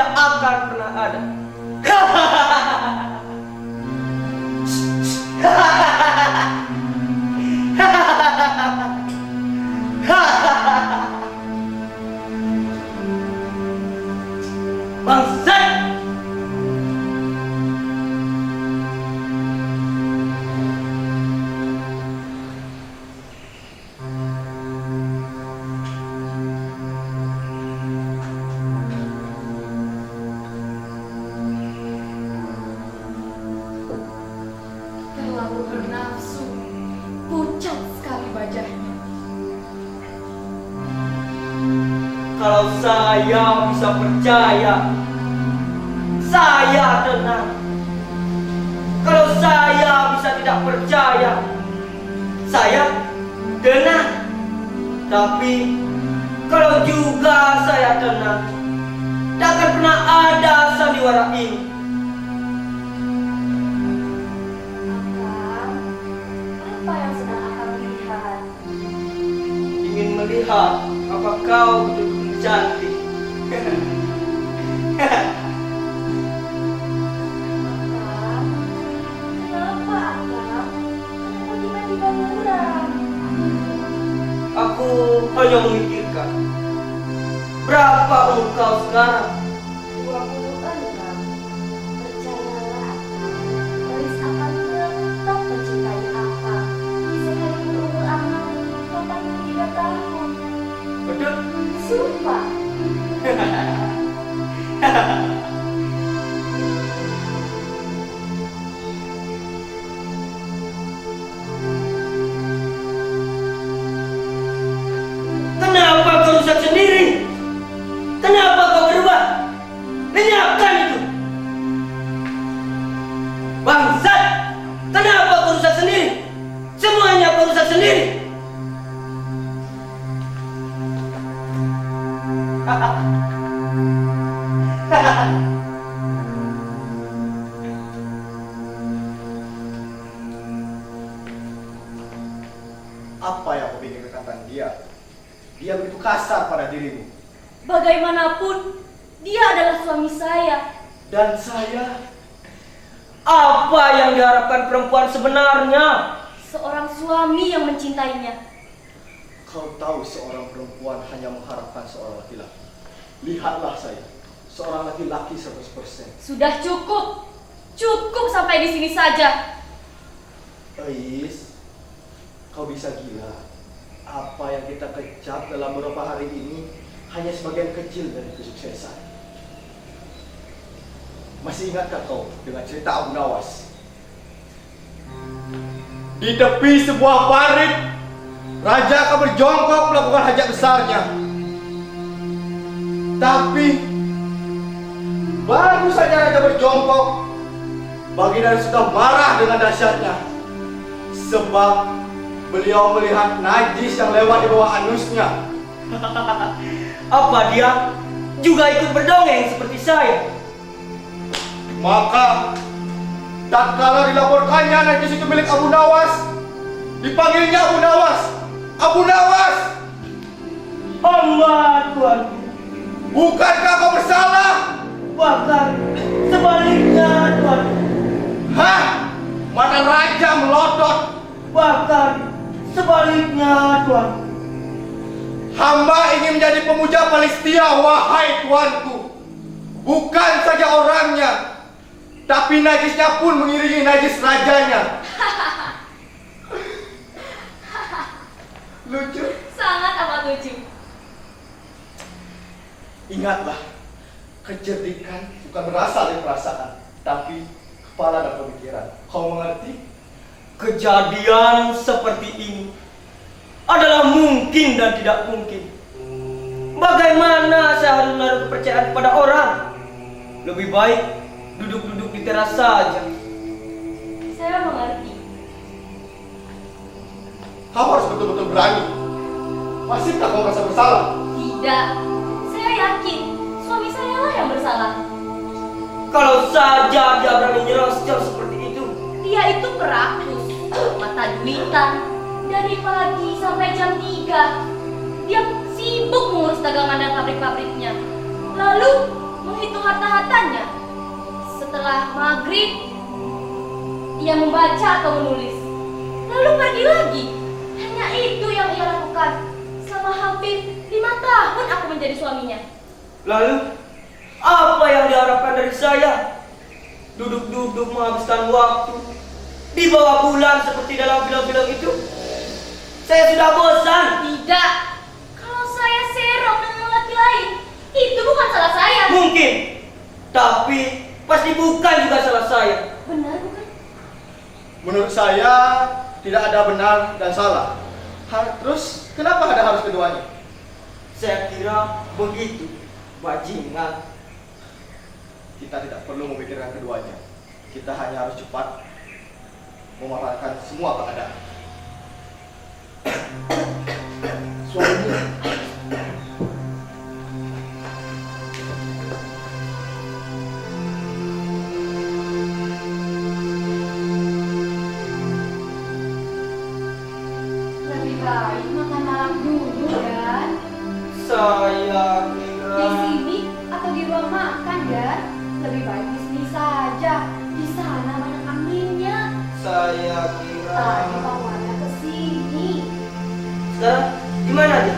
tidak akan pernah ada. Bangsat! Terlalu bernafsu, pucat sekali wajahnya. Kalau saya bisa percaya, saya tenang. Kalau saya bisa tidak percaya, saya tenang. Tapi kalau juga saya tenang, tak akan pernah ada sandiwara ini. Akang, apa yang sedang Akang lihat? Ingin melihat apa kau betul-betul cantik. Akang, kenapa Akang? Kenapa tiba-tiba muram? Aku hanya memikirkan berapa umur kau sekarang. 26. Percayalah Akang, Elis akan tetap mencintai Akang. Sekalipun umur Akang 83 tahun. Betul? Sumpah. Kenapa kau rusak sendiri? Kenapa kau berubah? Lenyapkan itu! Bangsat! Kenapa kau rusak sendiri? Semuanya kau rusak sendiri! Apa yang kau ingin katakan dia? Dia begitu kasar pada dirimu. Bagaimanapun, dia adalah suami saya. Dan saya, apa yang diharapkan perempuan sebenarnya? Seorang suami yang mencintainya. Kau tahu seorang perempuan hanya mengharapkan seorang laki-laki. Lihatlah saya, seorang laki-laki 100%. Sudah cukup. Cukup sampai di sini saja. Ais, kau bisa gila. Apa yang kita kecap dalam beberapa hari ini hanya sebagian kecil dari kesuksesan. Masih ingatkah kau dengan cerita Abu Nawas? Di tepi sebuah parit, raja akan berjongkok melakukan hajat besarnya. Tapi baru saja raja berjongkok, Baginda sudah marah dengan dahsyatnya. Sebab beliau melihat najis yang lewat di bawah anusnya. Apa dia juga ikut berdongeng seperti saya? Maka tatkala dilaporkannya najis itu milik Abu Nawas, dipanggilnya Abu Nawas. Abu Nawas, Hamba Tuanku, bukankah kau bersalah? bahkan sebaliknya Tuanku, Hah? Mata raja melotot. bahkan sebaliknya Tuanku. Hamba ingin menjadi pemuja paling setia, wahai tuanku. Bukan saja orangnya, tapi najisnya pun mengiringi najis rajanya. Lucu. Sangat amat lucu. Ingatlah, kecerdikan bukan berasal dari perasaan, tapi kepala dan pemikiran. Kau mengerti? Kejadian seperti ini adalah mungkin dan tidak mungkin. Bagaimana saya harus menaruh kepercayaan kepada orang? Lebih baik duduk-duduk di teras saja. Saya mengerti. Kau harus betul-betul berani. Masihkah kau merasa bersalah? Tidak. Saya yakin suami saya lah yang bersalah. Kalau saja dia berani nyerocos seperti itu. Dia itu perakus, mata duitan. Dari pagi sampai jam 3 dia sibuk mengurus dagangan dan pabrik-pabriknya. Lalu menghitung harta-hartanya. Setelah maghrib, ia membaca atau menulis, lalu pergi lagi. Hanya itu yang ia lakukan selama hampir 5 tahun aku menjadi suaminya. Lalu, apa yang diharapkan dari saya? Duduk-duduk menghabiskan waktu di bawah bulan seperti dalam film-film itu? Saya sudah bosan. Tidak, kalau saya serong dengan laki lain, itu bukan salah saya. Mungkin, tapi pasti bukan juga salah saya. Benar bukan? Menurut saya tidak ada benar dan salah. Terus kenapa ada harus keduanya? Saya kira begitu, bajingan. Kita tidak perlu memikirkan keduanya. Kita hanya harus cepat memanfaatkan semua keadaan. Suaminya. Lebih baik makan malam dulu kan? Saya Di kira... sini atau di ruang makan kan? Lebih baik di sini saja. Di sana banyak anginnya. Saya kira... Tadi Pak Wanda ke sini. Sekarang gimana dia?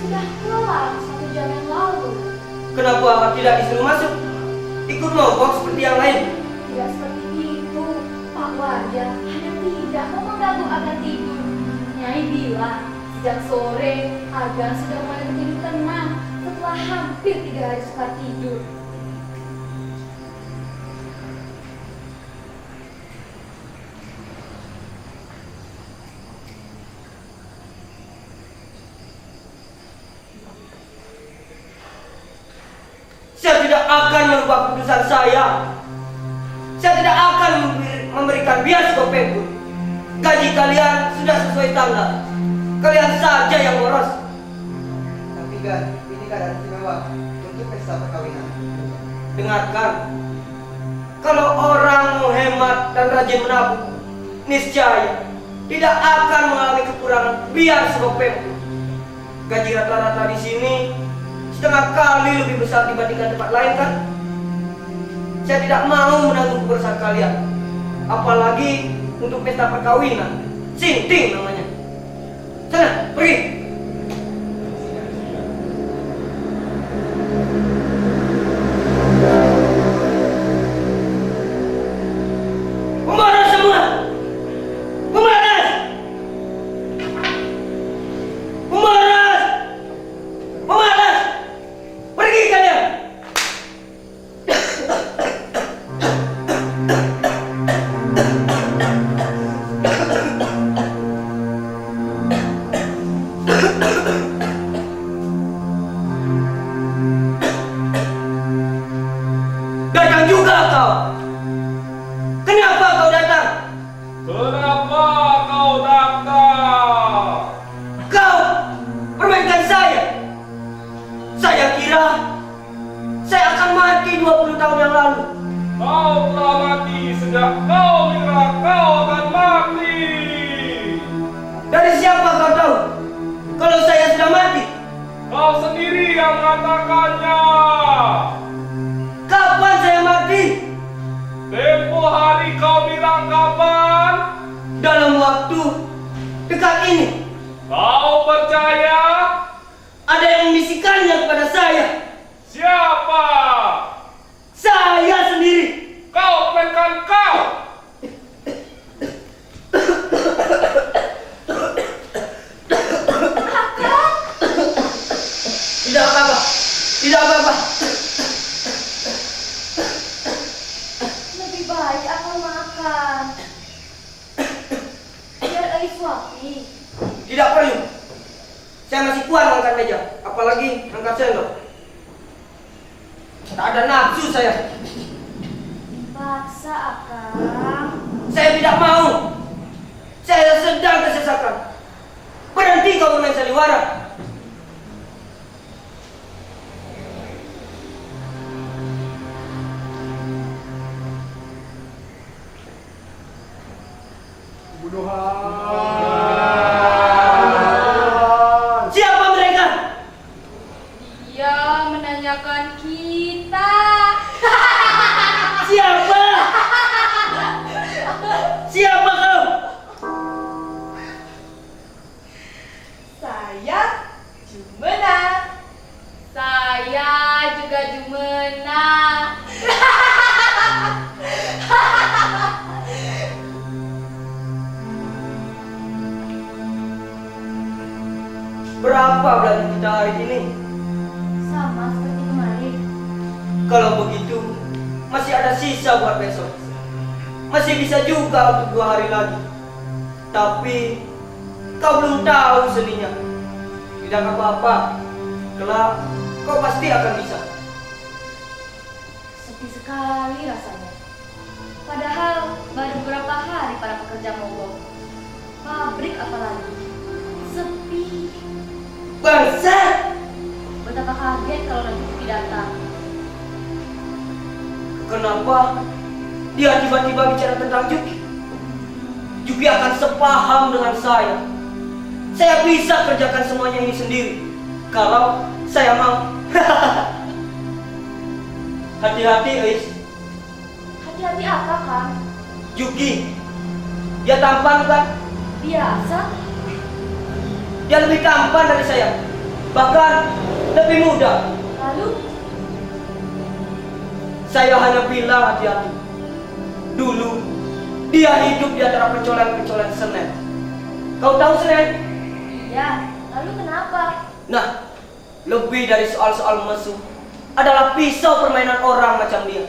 Sudah pulang 1 jam yang lalu. Kenapa tidak disuruh masuk? Ikut mogok seperti yang lain. Tidak seperti itu. Pak Wanda hanya tidak mau mengganggu agar tidur. Nyai bilang sejak sore agar sudah mulai tertidur tenang setelah hampir 3 hari setelah tidur. Saya tidak akan merubah keputusan saya. Saya tidak akan memberikan biaya sekopek pun. Gaji kalian sudah sesuai tanggal. Kalian saja yang boros. Tapi kan, ini keadaan istimewa untuk pesta perkawinan. Dengarkan. Kalau orang mau hemat dan rajin menabung, niscaya tidak akan mengalami kekurangan biar sekopek pun. Gaji rata-rata di sini setengah kali lebih besar dibandingkan tempat lain kan? Saya tidak mau menanggung kebersihan kalian. Apalagi untuk pesta perkawinan. Sinting namanya. Sana, pergi. Pembalas semua. Pembalas. Pembalas. Pembalas. Pergi kalian. Datang juga kau. Kenapa kau datang? Kenapa kau datang? Kau permainkan saya. Saya kira saya akan mati 20 tahun yang lalu. Kau telah mati sejak kau mengira kau akan mati. Dari siapa kau tahu kalau saya sudah mati? Kau sendiri yang mengatakannya. Kapan saya mati? Tempo hari kau bilang kapan? Dalam waktu dekat ini. Kau percaya? Ada yang membisikkannya kepada saya. Siapa? Saya sendiri. Kau bukan kau. Tidak apa-apa. Tidak apa-apa. Lebih baik aku makan. Biar Ais suapi. Tidak perlu. Saya masih kuat mengangkat meja, apalagi angkat sendok. Tak ada nafsu saya. Paksa Akang. Saya tidak mau. Saya sedang tersesakan. Berhenti kau bermain sandiwara. Siapa mereka? Dia menanyakan kita. Berapa belanja kita hari ini? Sama seperti kemarin. Kalau begitu, masih ada sisa buat besok. Masih bisa juga untuk 2 hari lagi. Tapi kau belum tahu seninya. Tidak apa-apa. Kelak kau pasti akan bisa. Sepi sekali rasanya. Padahal baru beberapa hari para pekerja mogok. Pabrik apalagi sepi. Bangsat! Betapa kaget kalau nanti Juki datang. Kenapa dia tiba-tiba bicara tentang Juki? Juki akan sepaham dengan saya. Saya bisa kerjakan semuanya ini sendiri kalau saya mau. Hati-hati, Ais. Hati-hati apa, Kang? Juki, dia tampan kan? Biasa. Dia lebih tampan dari saya, bahkan lebih muda. Lalu Saya hanya bilang hati-hati. Dulu dia hidup di antara pencolan-pencolan Senen. Kau tahu Senen? iya. Lalu kenapa? Nah, lebih dari soal-soal mesum adalah pisau permainan orang macam dia.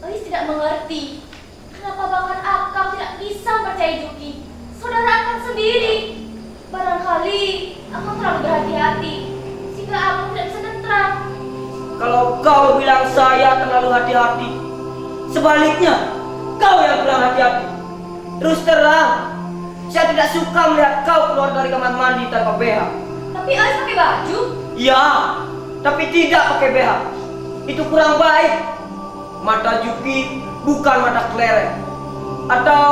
Ais tidak mengerti. Kenapa bahkan Akang tidak bisa percaya Juki? Saudara Akang sendiri. Barangkali Akang terlalu berhati-hati sehingga Akang tidak bisa tentram. Kalau kau bilang saya terlalu hati-hati, sebaliknya kau yang bilang hati-hati. Terus terang, saya tidak suka melihat kau keluar dari kamar mandi tanpa BH. Tapi Ais pakai baju. Ya, tapi tidak pakai BH. Itu kurang baik. Mata Juki bukan mata kelereng. Atau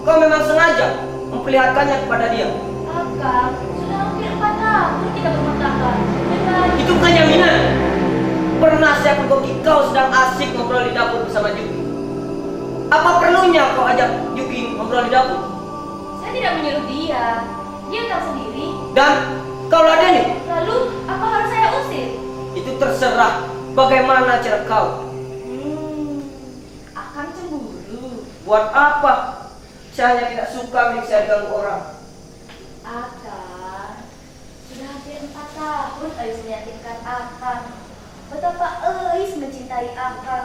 kau memang sengaja memperlihatkannya kepada dia? Akang, sudah hampir 4 tahun kita berumah tangga. Dan Itu kan jaminan. Pernah saya pergoki kau sedang asik ngobrol di dapur bersama Juki. Apa perlunya kau ajak Juki ngobrol di dapur? saya tidak menyuruh dia. Dia tahu sendiri. Dan kau ladeni? Lalu apa harus saya usir? Itu terserah bagaimana cara kau. Akan cemburu. Buat apa? Saya hanya tidak suka milik saya diganggu orang. Akan sudah hampir 4 tahun Ais meyakinkan Akan betapa Ais mencintai Akan.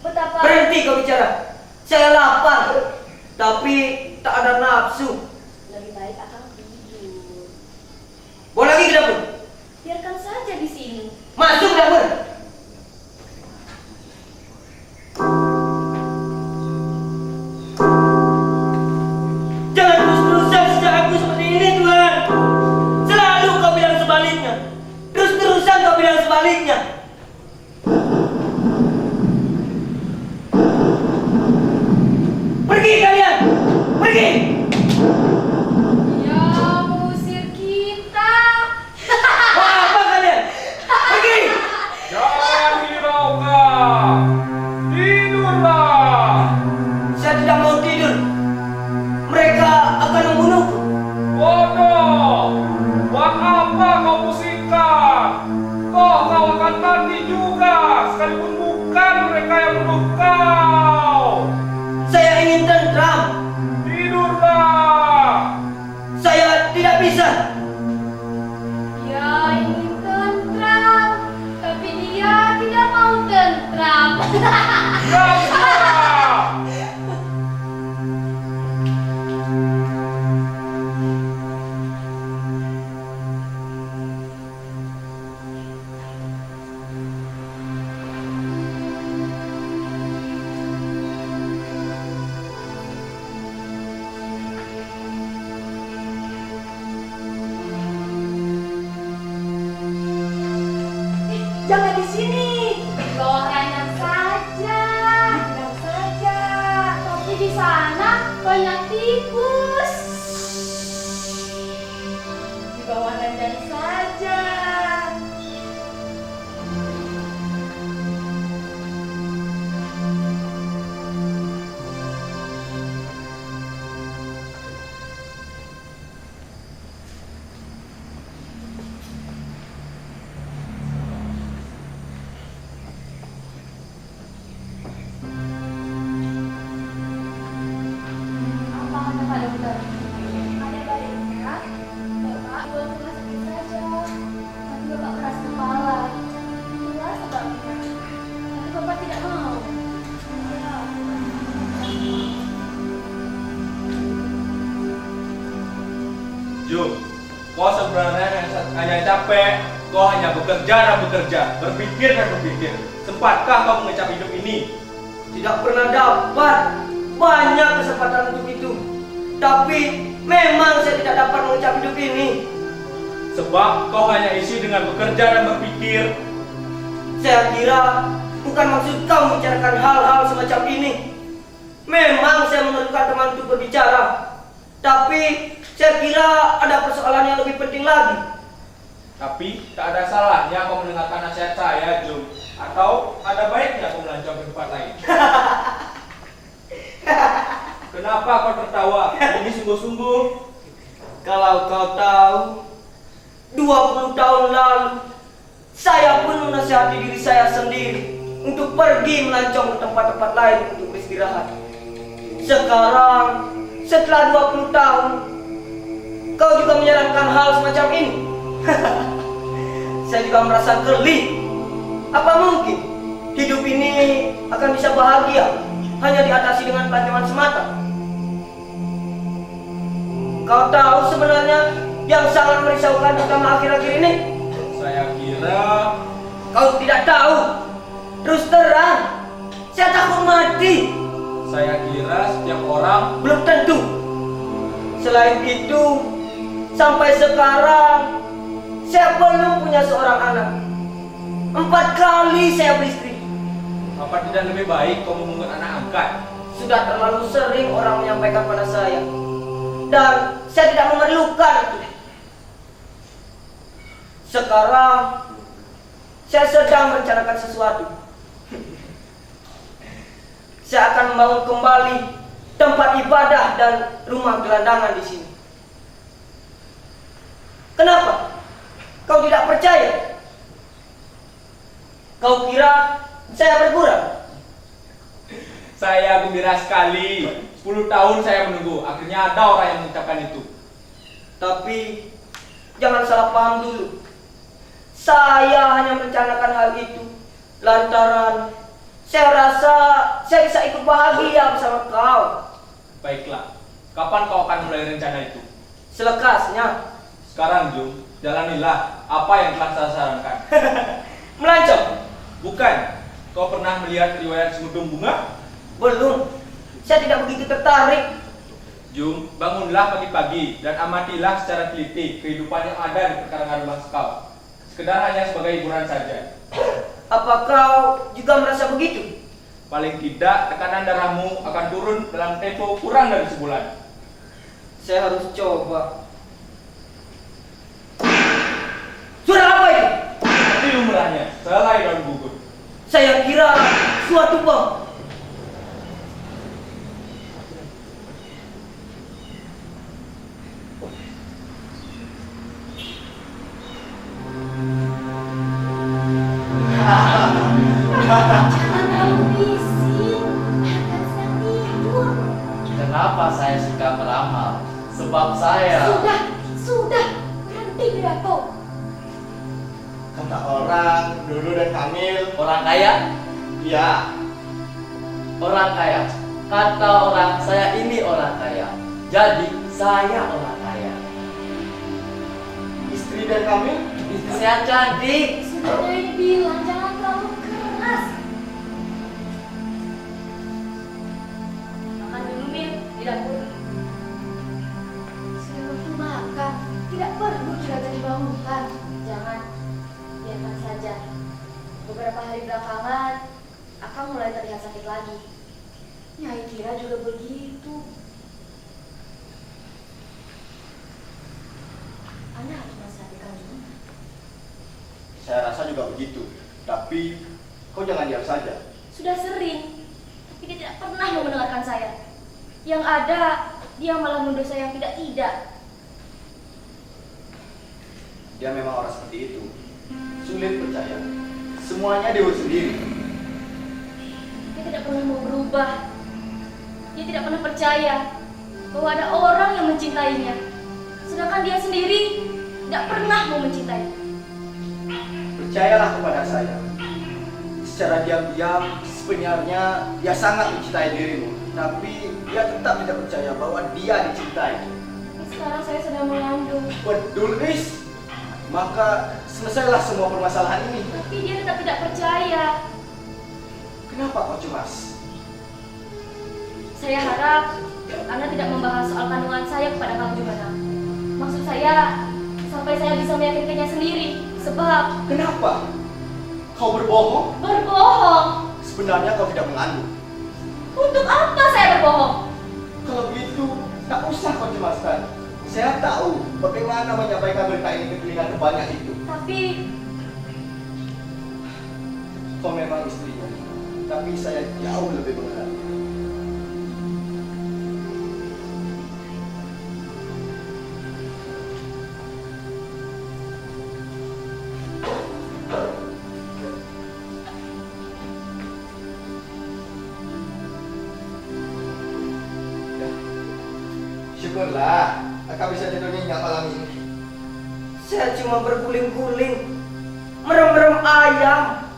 Betapa Berhenti kau bicara. Saya lapar, tapi tak ada nafsu. lebih baik Akan tidur. Bawa lagi ke dapur. Biarkan saja di sini. Masuk ke dapur. Jangan terus-terusan sejak aku seperti ini, Tuhan. Selalu kau bilang sebaliknya. Terus-terusan kau bilang sebaliknya. Pergi kalian! Pergi! Ya, mengusir kita. Mau apa kalian? Pergi! Jangan hiraukan. Tidurlah. Saya tidak mau tidur. Mereka akan membunuhku. Bodoh. Buat apa kau pusingkan? Toh kau akan mati juga, sekalipun bukan mereka yang bunuh kau. Saya ingin tentram. Tidurlah. Saya tidak bisa. Dia ingin tentram, tapi dia tidak mau tentram. Jangan. Jangan di sini. Di bawah ranjang saja. Ranjang saja. Tapi di sana banyak tikus. Di bawah ranjang saja. Apa kata Pak Dokter? Jum, kau sebenarnya hanya capek. Kau hanya bekerja dan bekerja, berpikir dan berpikir. Sempatkah kau mengecap hidup ini? Tidak pernah dapat banyak kesempatan untuk itu. Tapi memang saya tidak dapat mengecap hidup ini. Sebab kau hanya isi dengan bekerja dan berpikir. Saya kira bukan maksud kau membicarakan hal-hal semacam ini. Memang saya memerlukan teman untuk berbicara. Tapi saya kira ada persoalan yang lebih penting lagi. Tapi tak ada salahnya kau mendengarkan nasihat saya, Jum. Atau ada baiknya kau melancong ke tempat lain. Kenapa kau tertawa? Ini sungguh-sungguh. Kalau kau tahu, 20 tahun lalu saya pun menasihati diri saya sendiri untuk pergi melancong ke tempat-tempat lain untuk beristirahat. Sekarang, setelah 20 tahun, kau juga menyarankan hal semacam ini. Saya juga merasa geli. Apa mungkin hidup ini akan bisa bahagia hanya diatasi dengan pelancongan semata? Kau tahu sebenarnya yang sangat merisaukan terutama akhir-akhir ini? Saya kira Kau tidak tahu. Terus terang, saya takut mati. setiap orang Belum tentu. Selain itu, sampai sekarang saya belum punya seorang anak. 4 kali saya beristri. apa tidak lebih baik kau memungut anak angkat? Sudah terlalu sering orang menyampaikan pada saya. Dan saya tidak memerlukan itu. Sekarang saya sedang merencanakan sesuatu. Saya akan membangun kembali tempat ibadah dan rumah gelandangan di sini. Kenapa? Kau tidak percaya? Kau kira saya bergurau? Saya gembira sekali. 10 tahun saya menunggu. Akhirnya ada orang yang mengucapkan itu. Tapi jangan salah paham dulu. Saya hanya merencanakan hal itu lantaran saya rasa saya bisa ikut bahagia bersama kau. Baiklah. Kapan kau akan mulai rencana itu? Selekasnya. Sekarang, Jum, jalanilah apa yang telah saya sarankan. Melancong? Bukan. Kau pernah melihat riwayat Semudung Bunga? Belum. Saya tidak begitu tertarik. Jum, bangunlah pagi-pagi dan amatilah secara teliti kehidupan yang ada di perkarangan rumah kau. Sekedar hanya sebagai hiburan saja. Apa kau juga merasa begitu? Paling tidak, tekanan darahmu akan turun dalam tempo kurang dari sebulan. Saya harus coba. Suara apa itu? Seperti lumrahnya, selai daun gugur. Saya kira suatu bom. Jangan terlalu bising, akan sedang tidur. Kenapa saya suka meramal? Sebab saya Sudah, berhenti pidato. Kata orang, Dodo dan Kamil. orang kaya. Iya. Orang kaya. Kata orang, saya ini orang kaya. Jadi, saya orang kaya. Istri dan Kamil? Istri saya cantik. Sudah dari bilang jangan terlalu keras. Makan dulu, Mil, di dapur. Sudah waktu makan, tidak perlu juragan dibangunkan. Jangan, biarkan saja. Beberapa hari belakangan, Akang mulai terlihat sakit lagi. Nyai kira juga begitu. Anda harus menasihatikan juga. Saya rasa juga begitu. Tapi kau jangan diam saja. Sudah sering, tapi dia tidak pernah mau mendengarkan saya. Yang ada, dia malah mendosa yang tidak-tidak. Dia memang orang seperti itu. Sulit percaya. Semuanya diurus sendiri. Dia tidak pernah mau berubah. Dia tidak pernah percaya bahwa ada orang yang mencintainya. Sedangkan dia sendiri tidak pernah mau mencintai. Percayalah kepada saya. Secara diam-diam sebenarnya dia sangat mencintai dirimu. Tapi dia tetap tidak percaya bahwa dia dicintai. Sekarang saya sedang mengandung. Betul, Is. Maka selesailah semua permasalahan ini. Tapi dia tetap tidak percaya. Kenapa kau cemas? Saya harap Anda tidak membahas soal kandungan saya kepada Kang Jumana. Maksud saya, sampai saya bisa meyakinkannya sendiri. Sebab Kenapa? Kau berbohong? berbohong. Sebenarnya kau tidak mengandung. Untuk apa saya berbohong? Kalau begitu, tak usah kau cemaskan. Saya tahu bagaimana menyampaikan berita ini ke telinga kebanyak itu. Tapi Kau memang istrinya, tapi saya jauh lebih mengenal. Ya. Syukurlah, Kakak bisa tidur nyenyak malam ini. Saya cuma berguling-guling, merem-merem ayam.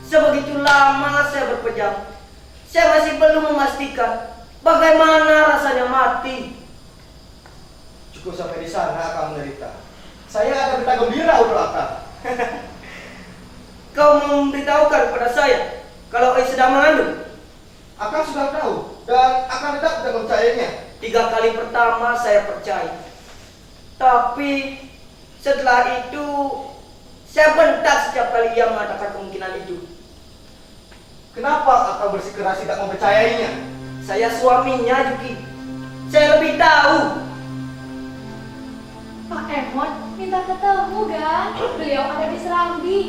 Sebegitu lama saya berpejam. Saya masih belum memastikan bagaimana rasanya mati. Cukup sampai di sana Akang menderita. Saya ada berita gembira untuk Akang. Kau memberitahukan kepada saya kalau Ais sedang mengandung. Akang sudah tahu dan Akang tetap tidak mempercayainya. 3 kali pertama saya percaya. Tapi setelah itu saya bentak setiap kali ia mengatakan kemungkinan itu. Kenapa Akang bersikeras tidak mempercayainya? Saya suaminya, Yuki. Saya lebih tahu. Pak Emon minta ketemu kan? Beliau ada di Serambi.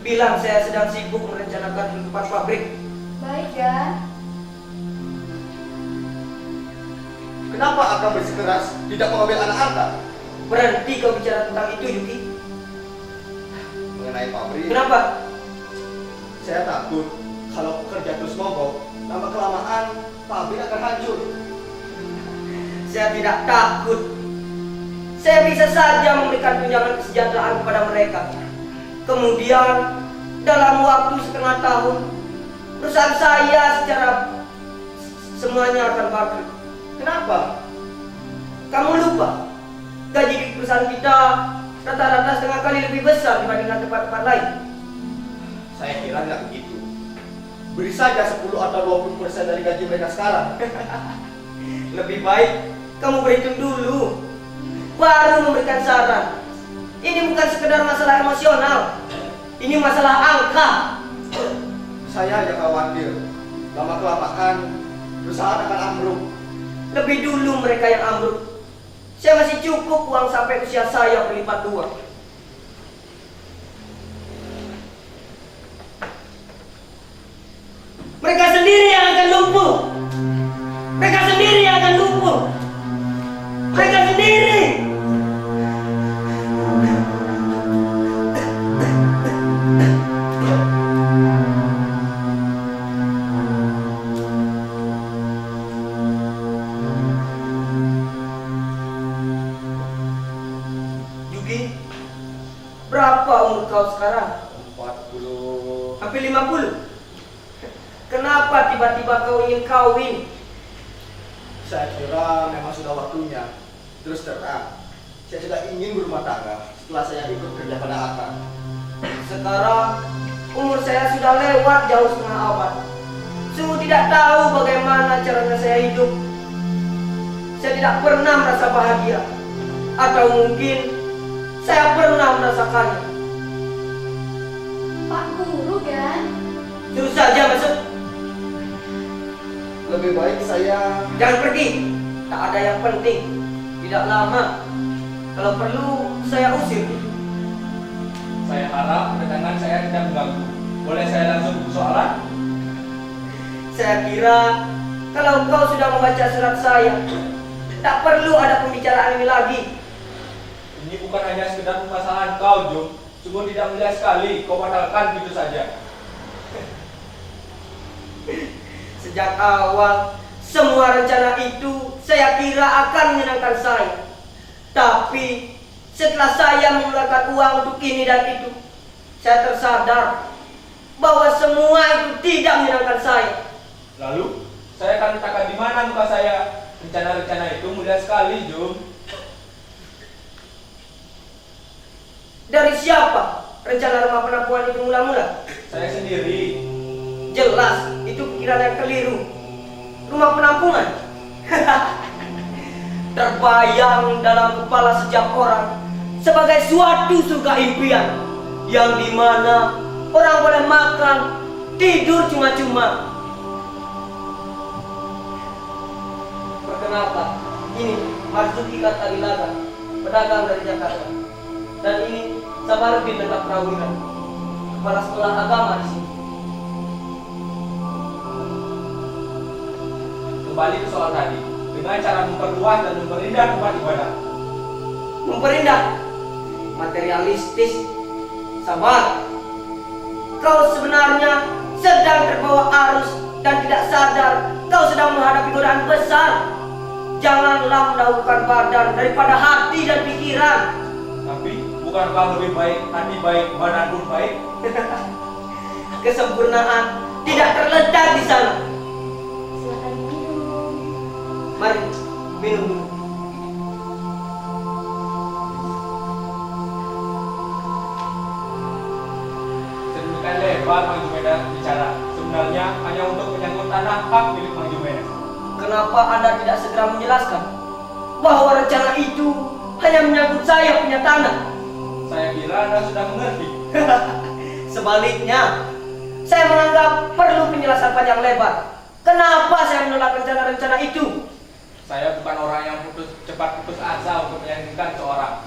Bilang saya sedang sibuk merencanakan kehidupan pabrik. Baik kan? Kenapa Akang bersikeras tidak mengambil anak Akang? Berhenti kau bicara tentang itu, Yuki. Mengenai pabrik, Kenapa? saya takut kalau kerja terus mogok, lama kelamaan pabrik akan hancur. Saya tidak takut. Saya bisa saja memberikan tunjangan kesejahteraan kepada mereka. Kemudian dalam waktu setengah tahun, perusahaan saya secara semuanya akan bangkrut. Kenapa? Kamu lupa, gaji di perusahaan kita rata-rata setengah kali lebih besar dibandingkan tempat-tempat lain. Saya kira tidak begitu. Beri saja 10 atau 20% dari gaji mereka sekarang. Lebih baik kamu berhitung dulu, baru memberikan saran. Ini bukan sekedar masalah emosional, ini masalah angka. Saya hanya khawatir, lama kelamaan perusahaan akan ambruk. Lebih dulu mereka yang ambruk. Saya masih cukup uang sampai usia saya berlipat 2. Mereka sendiri yang akan lumpuh. Mereka sendiri yang akan lumpuh. Mereka sendiri. Yugi, berapa umur kau sekarang? 40. Hampir 50. Kenapa tiba-tiba kau ingin kawin? Saya kira memang sudah waktunya. Terus terang, saya sudah ingin berumah tangga setelah saya ikut kerja pada Akang. Sekarang umur saya sudah lewat jauh setengah abad. Sungguh tidak tahu bagaimana caranya saya hidup. Saya tidak pernah merasa bahagia. Atau mungkin saya pernah merasakannya. Pak Guru kan? Terus saja masuk. Lebih baik saya... Jangan pergi. Tak ada yang penting. Tidak lama. Kalau perlu saya usir. Saya harap kedatangan saya tidak mengganggu. Boleh saya langsung ke soalan? Saya kira kalau kau sudah membaca surat saya, tak perlu ada pembicaraan ini lagi. Ini bukan hanya sekedar permasalahan kau, Jung. Sungguh tidak mudah sekali kau batalkan begitu saja. Sejak awal, semua rencana itu saya kira akan menyenangkan saya. Tapi setelah saya mengeluarkan uang untuk ini dan itu, saya tersadar bahwa semua itu tidak menyenangkan saya. Lalu, saya akan letakkan di mana muka saya. Rencana-rencana itu mudah sekali, Jung. Dari siapa rencana rumah penampungan itu mula-mula? Saya sendiri. Jelas, itu pikiran yang keliru. Rumah penampungan? Terbayang dalam kepala setiap orang sebagai suatu surga impian yang dimana orang boleh makan, tidur cuma-cuma. Perkenalkan, ini Marzuki Kartalilaga, pedagang dari Jakarta. Dan ini Sabarudin Lengkap Prawira, kepala sekolah agama di sini. Kembali ke soal tadi, dengan cara memperluas dan memperindah tempat ibadah. Memperindah, materialistis, sabar. Kau sebenarnya sedang terbawa arus dan tidak sadar kau sedang menghadapi godaan besar. Janganlah mendahulukan badan daripada hati dan pikiran. Tapi bukankah lebih baik hati baik, badan pun baik? Kesempurnaan tidak terletak di sana. Silakan minum. Mari minum dulu. Sedemikian lebar Mang Jumena bicara. Sebenarnya hanya untuk menyangkut tanah hak milik Mang Jumena. Kenapa Anda tidak segera menjelaskan bahwa rencana itu hanya menyangkut saya punya tanah? Saya kira Anda sudah mengerti. Sebaliknya, saya menganggap perlu penjelasan panjang lebar. Kenapa saya menolak rencana-rencana itu? Saya bukan orang yang cepat putus asa untuk meyakinkan seorang.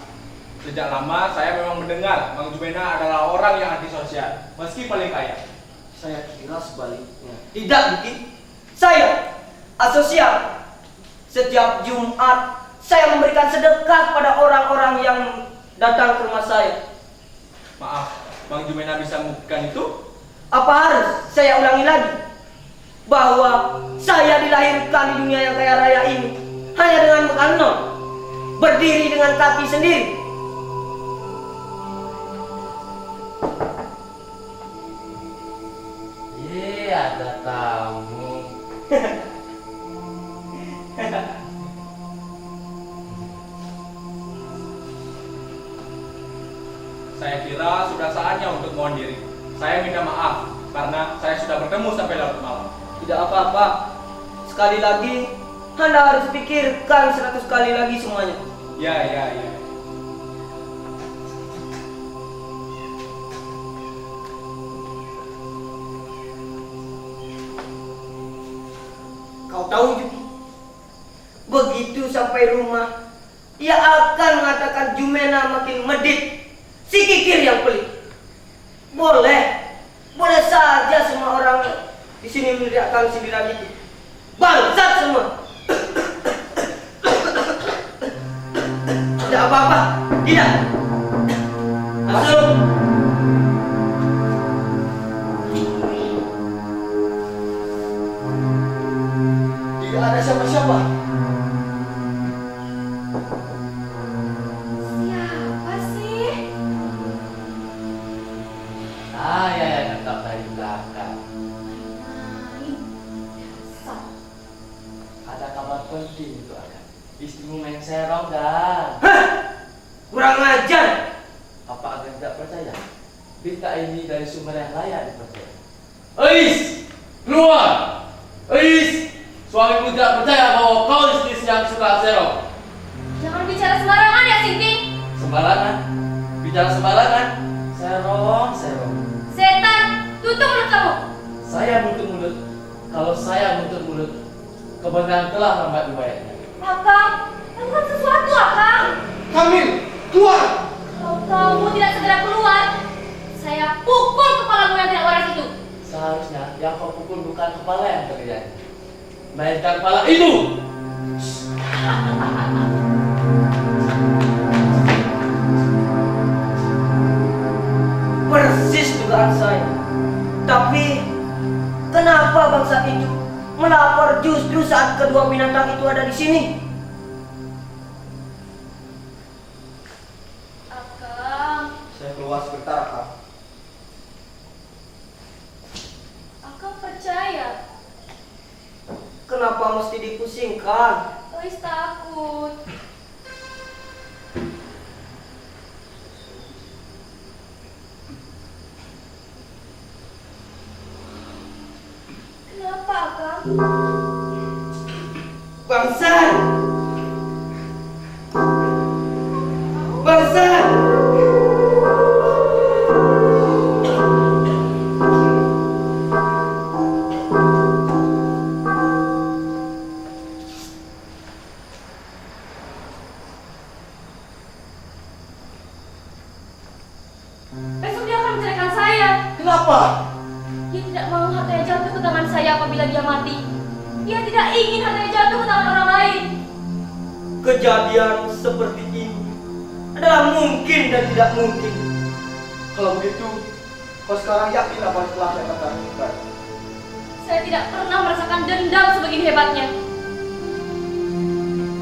Sejak lama saya memang mendengar Mang Jumena adalah orang yang antisosial, meski paling kaya. Saya kira sebaliknya. Tidak, Diki. Saya asosial. Setiap Jumat saya memberikan sedekah pada orang-orang yang datang ke rumah saya. Maaf, Mang Jumena bisa membuktikan itu? Apa harus saya ulangi lagi bahwa saya dilahirkan di dunia yang kaya raya ini hanya dengan bekal nol, berdiri dengan kaki sendiri? Ada tamu. Saya kira sudah saatnya untuk mohon diri. Saya minta maaf karena saya sudah bertemu sampai larut malam. Tidak apa-apa. Sekali lagi, Anda harus pikirkan 100 kali lagi semuanya. Ya. Kau tahu Juki, begitu sampai rumah, ia akan mengatakan Jumena makin medit, si kikir yang pelit. Boleh saja semua orang di sini meneriakkan sindiran itu. Bangsat semua. Tidak apa-apa, tidak. Masuk. Tidak ada siapa-siapa. Siapa sih? Saya yang tetap dari belakang. Main. Dasar. Ada kabar penting untuk Akan. Istrimu main serong kan? Hah? Kurang ajar. Apa Akan tidak percaya? Berita ini dari sumber yang layak dipercaya. Keluar! Suamimu tidak percaya bahwa kau istri yang suka serong. Jangan bicara sembarangan ya, Sinting. Sembarangan? Bicara sembarangan? Serong. Setan, tutup mulut kamu. Saya menutup mulut. Kalau saya menutup mulut, kebenaran telah lambat dibayarnya. Akang, lakukan sesuatu, Akang. Kamil, keluar! Kalau kamu tidak segera keluar, saya pukul kepalamu yang tidak waras itu. Seharusnya yang kau pukul bukan kepala yang terjadi, melainkan kepala itu. Persis dugaan saya. Tapi kenapa bangsa itu melapor justru saat kedua binatang itu ada di sini? Akang, Saya keluar sebentar, Kak. Akang percaya. Kenapa mesti dipusingkan? Lois takut. Bangsan! Bangsan! Besok dia akan menceraikan saya. Kenapa? Dia tidak mau hartanya jatuh ke tangan saya apabila dia mati. Dia tidak ingin hartanya jatuh ke tangan orang lain. Kejadian seperti ini adalah mungkin dan tidak mungkin. Kalau begitu, kau sekarang yakin apa yang telah saya katakan? Saya tidak pernah merasakan dendam sebegini hebatnya.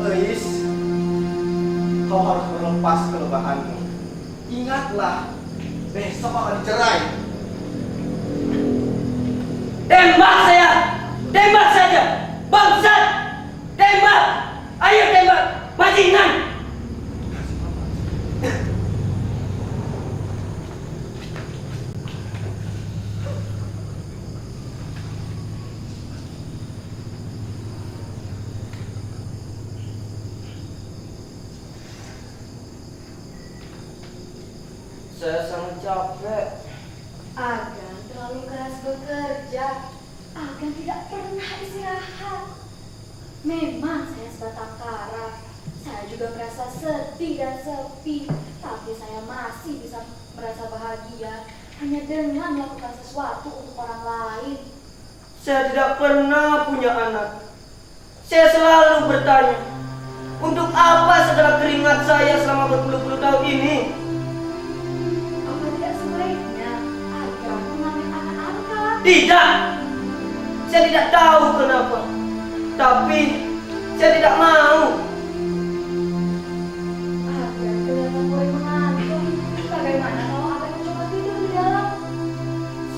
Eis, kau harus melepas kelebahanmu. Ingatlah, besok akan dicerai. Tembak saya! Tembak saja! Bangsat! Tembak! Ayo tembak! Bajingan! Saya sangat capek. Agan terlalu keras bekerja. Agan tidak pernah istirahat. Memang saya sebatang kara. Saya juga merasa sedih dan sepi. Tapi saya masih bisa merasa bahagia hanya dengan melakukan sesuatu untuk orang lain. Saya tidak pernah punya anak. Saya selalu bertanya, untuk apa segala keringat saya selama berpuluh-puluh tahun ini? Apa tidak sebaiknya Agan mengambil anak-anak? Tidak! Saya tidak tahu kenapa. Tapi saya tidak mau. Agan kelihatan mulai mengantuk. Bagaimana kalau Agan mencoba tidur di dalam?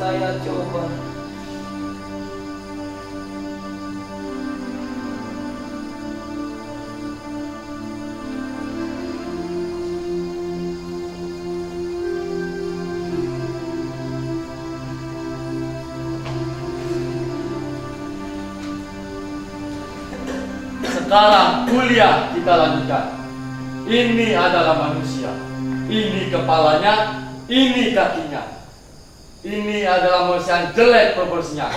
Saya coba. Sekarang kuliah kita lanjutkan. Ini adalah manusia. Ini kepalanya, ini kakinya. Ini adalah manusia yang jelek proporsinya.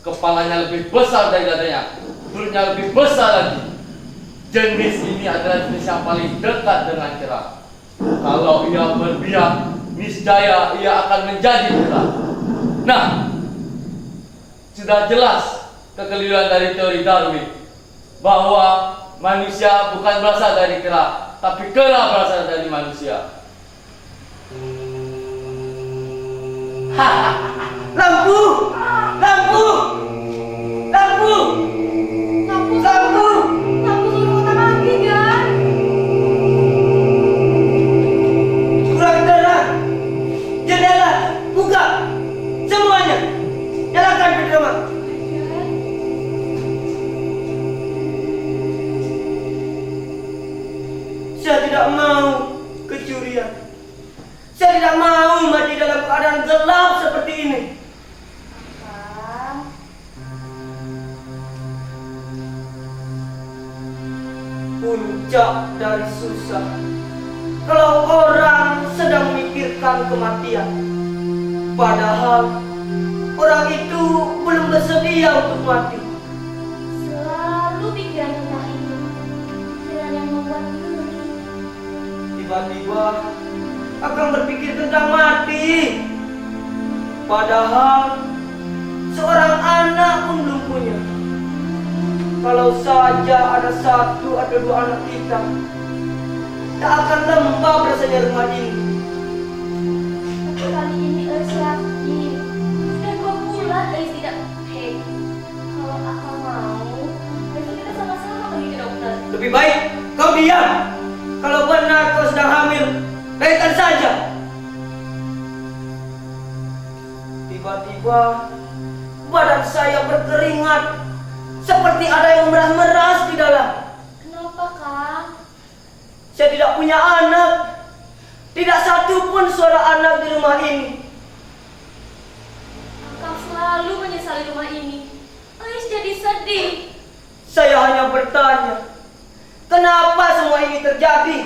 Kepalanya lebih besar dari dadanya, perutnya lebih besar lagi. Jenis ini adalah jenis yang paling dekat dengan kera. Kalau ia berbiak, niscaya ia akan menjadi kera. Nah, sudah jelas kekeliruan dari teori Darwin bahwa manusia bukan berasal dari kera, tapi kera berasal dari manusia. Lampu! Lampu! Lampu! Lampu Lampu! Lampu suruh kotak lagi kan? Kurang terang! Jendela! Buka! Semuanya! Nyalakan pintu rumah! Saya tidak mau kecurian. Saya tidak mau mati dalam keadaan gelap seperti ini. Apa? Puncak dari susah. Kalau orang sedang memikirkan kematian, padahal orang itu belum bersedia untuk mati. Selalu pikiran tentang itu. Pikiran yang membuat ngeri. Tiba-tiba akan berpikir tentang mati. Padahal seorang anak pun belum punya. Kalau saja ada satu atau dua anak kita, tak akan lembab rasanya rumah ini. Tapi kali ini Eis yakin. Sudah 2 bulan Eis tidak hei. Kalau akang mau, besok kita sama-sama pergi ke dokter. Lebih baik kau diam. Kalau benar kau sedang hamil, baikkan saja. Tiba-tiba badan saya berkeringat, seperti ada yang meras-meras di dalam. Kenapa, Kang? Saya tidak punya anak. Tidak satu pun suara anak di rumah ini. Akang selalu menyesali rumah ini. Eis jadi sedih. Saya hanya bertanya, kenapa semua ini terjadi?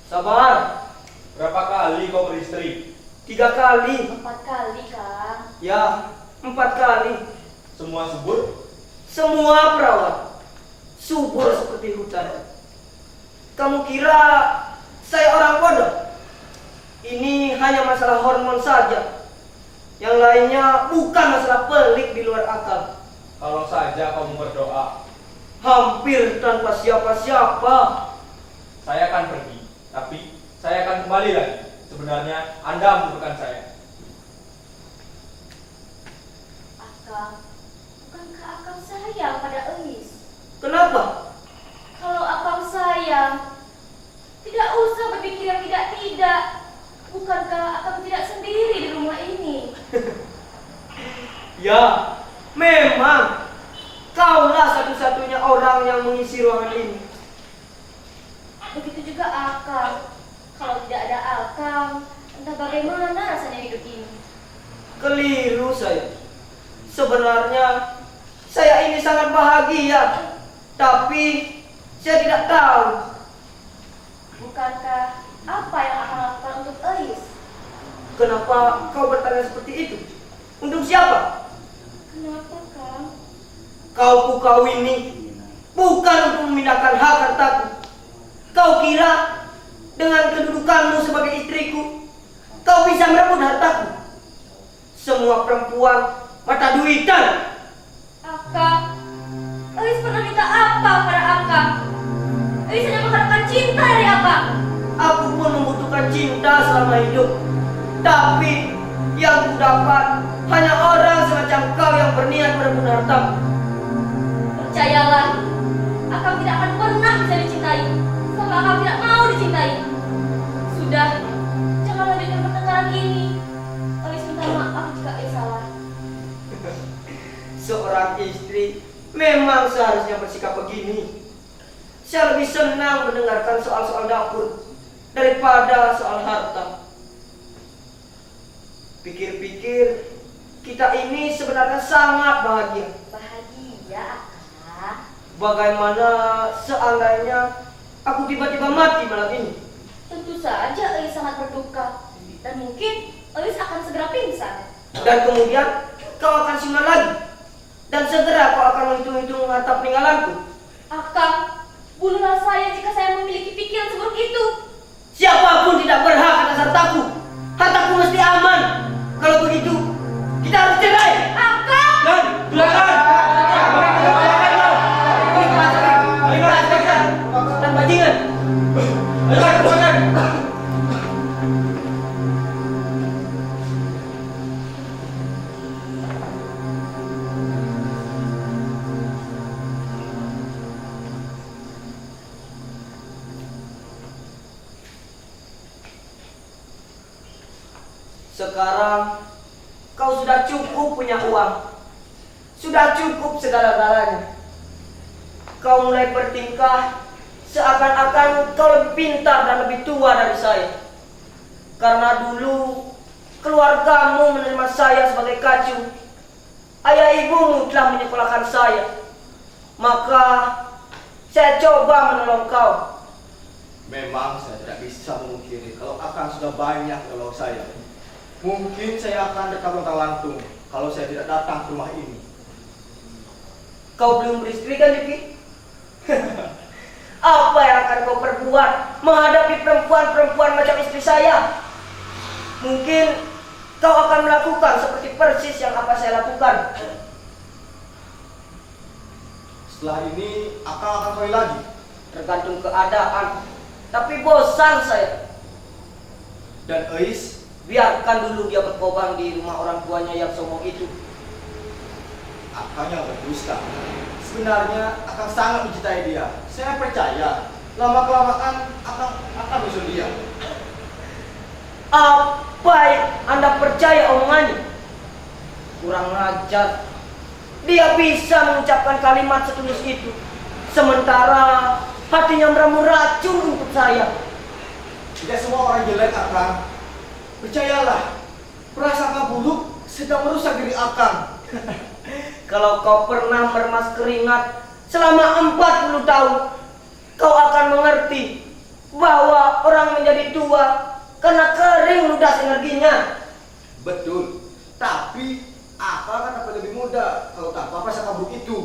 Sabar, Berapa kali kau beristri? 3 kali. 4 kali, Kang. Ya, 4 kali. Semua subur? Semua perawat subur seperti hutan. Kamu kira saya orang bodoh? Ini hanya masalah hormon saja. Yang lainnya bukan masalah pelik di luar akal. Kalau saja kamu berdoa, Hampir tanpa siapa-siapa. saya akan pergi. Tapi saya akan kembali lagi. Sebenarnya Anda membutuhkan saya. Akang, bukankah Akang sayang pada Eis? Kenapa? Kalau Akang sayang, tidak usah berpikir yang tidak-tidak. Bukankah Akang tidak sendiri di rumah ini? Ya, memang kaulah satu-satunya orang yang mengisi ruangan ini. Begitu juga Akang. Kalau tidak ada Akang, entah bagaimana rasanya hidup ini. Keliru saya. Sebenarnya saya ini sangat bahagia, tapi saya tidak tahu. Bukankah apa yang Akang lakukan untuk Eis? Kenapa kau bertanya seperti itu? Untuk siapa? Kenapa, Kang? Kau kukawini bukan untuk memindahkan hak hartaku. Kau kira dengan kedudukanmu sebagai istriku, kau bisa merebut hartaku? Semua perempuan mata duitan. Akang, Eis pernah minta apa pada Akang? Eis hanya mengharapkan cinta dari Akang. Aku pun membutuhkan cinta selama hidup. Tapi yang kudapat hanya orang semacam kau yang berniat merebut hartaku. Percayalah, Akang tidak akan pernah bisa dicintai selama Akang tidak mau dicintai. Sudah, jangan lanjutkan pertengkaran ini. Eis minta maaf jika Eis salah. Seorang istri memang seharusnya bersikap begini. Saya lebih senang mendengarkan soal-soal dapur daripada soal harta. Pikir-pikir, kita ini sebenarnya sangat bahagia. Bahagia, Akang. Bagaimana seandainya aku tiba-tiba mati malam ini? Tentu saja Eis sangat berduka. Dan mungkin Eis akan segera pingsan. Dan kemudian kau akan siuman lagi. Dan segera kau akan menghitung-hitung harta peninggalanku. Akang, bunuhlah saya jika saya memiliki pikiran seburuk itu. Siapapun tidak berhak atas hartaku. Hartaku mesti aman. Kalau begitu, kita harus cerai. Akang! Dan dan bajingan. Sekarang kau sudah cukup punya uang. Sudah cukup segala-galanya. Kau mulai bertingkah seakan-akan kau lebih pintar dan lebih tua dari saya. Karena dulu keluargamu menerima saya sebagai kacu. Ayah ibumu telah menyekolahkan saya. Maka saya coba menolong kau. memang saya tidak bisa memungkiri kalau akan sudah banyak menolong saya. Mungkin saya akan dekat lantung kalau saya tidak datang ke rumah ini. Kau belum beristri kan, Diki? Apa yang akan kau perbuat menghadapi perempuan-perempuan macam istri saya? Mungkin kau akan melakukan seperti persis yang apa saya lakukan. Setelah ini akan kawin lagi. Tergantung keadaan. Tapi bosan saya. Dan Eis, Biarkan dulu dia berkorban di rumah orang tuanya yang sombong itu. Akang yang berdusta. Sebenarnya Akang sangat mencintai dia. Saya percaya lama-kelamaan akan usul dia. Apa yang Anda percaya omongannya? Kurang ajar. Dia bisa mengucapkan kalimat setulus itu, sementara hatinya meramu racun untuk saya. Tidak semua orang jelek, Akang. Percayalah, prasangka buruk sedang merusak diri Akang. Kalau kau pernah meremas keringat selama 40 tahun, kau akan mengerti bahwa orang menjadi tua karena kering ludas energinya. Betul, tapi Akang kan apa lebih muda kalau tak apa prasangka buruk itu.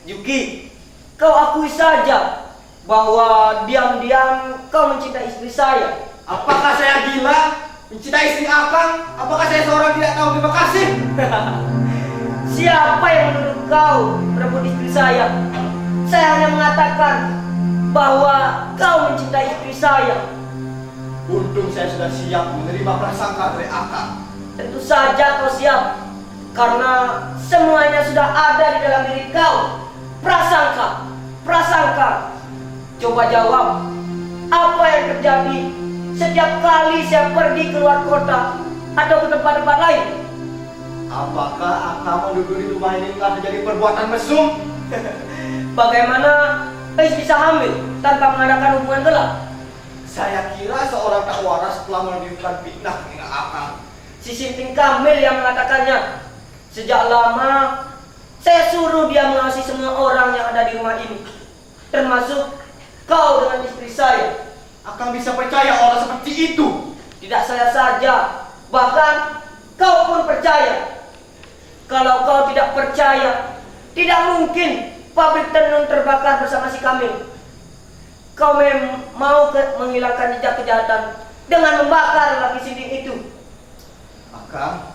Yuki, kau akui saja bahwa diam-diam kau mencintai istri saya. Apakah saya gila mencintai istri Akang? Apakah saya seorang tidak tahu terima kasih? Siapa yang menuduh kau merebut istri saya? Saya hanya mengatakan bahwa kau mencintai istri saya. Untung saya sudah siap menerima prasangka dari Akang. Tentu saja kau siap, karena semuanya sudah ada di dalam diri kau. Prasangka, prasangka. Coba jawab, apa yang terjadi setiap kali saya pergi keluar kota atau ke tempat-tempat lain? Apakah Akang menduduki rumah ini karena jadi perbuatan mesum? Bagaimana istri bisa hamil tanpa mengadakan hubungan gelap? Saya kira seorang tak waras telah menimbulkan fitnah dengan Akang. Si Sinting Kamil yang mengatakannya. Sejak lama saya suruh dia mengawasi semua orang yang ada di rumah ini, termasuk kau dengan istri saya. Akang bisa percaya orang seperti itu? Tidak saya saja, bahkan kau pun percaya. Kalau kau tidak percaya, tidak mungkin pabrik tenun terbakar bersama si Kamil. Kau mau menghilangkan jejak kejahatan dengan membakar laki Sinting itu. Akang,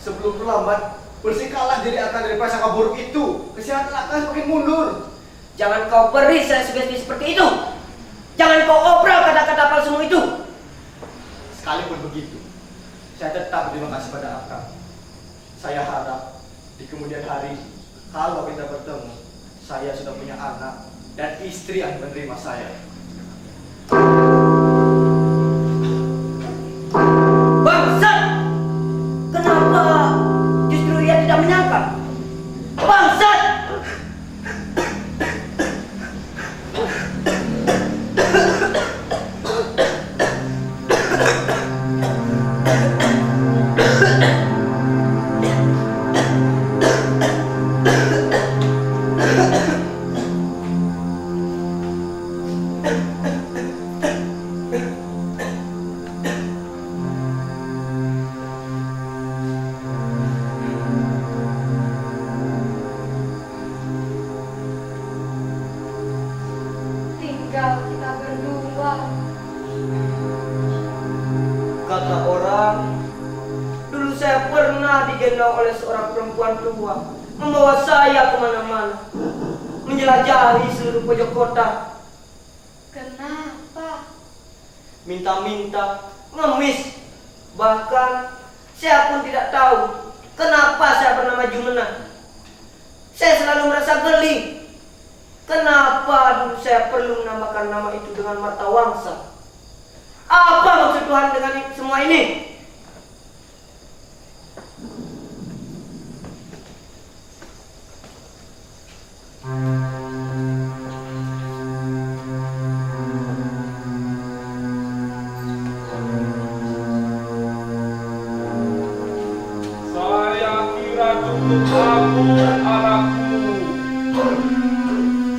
sebelum terlambat, bersihkanlah diri Akang dari prasangka buruk itu. Kesehatan Akang semakin mundur. Jangan kau beri saya sugesti seperti itu. Jangan kau obrol kata-kata palsumu itu. Sekalipun begitu, saya tetap berterima kasih pada Akang. Saya harap di kemudian hari, kalau kita bertemu, saya sudah punya anak dan istri yang menerima saya. Bangsat! Kenapa justru ia tidak menyangka? Bangsat! Tinggal kita berdua. Kata orang, dulu saya pernah digendong oleh seorang perempuan tua, membawa saya kemana-mana, menjelajahi seluruh pojok kota. Kenapa? Minta-minta, ngemis. Bahkan saya pun tidak tahu kenapa saya bernama Jumena. Saya selalu merasa geli. Kenapa dulu saya perlu menambahkan nama itu dengan Martawangsa? Apa maksud Tuhan dengan semua ini? Saya kira cukup kamu anakku.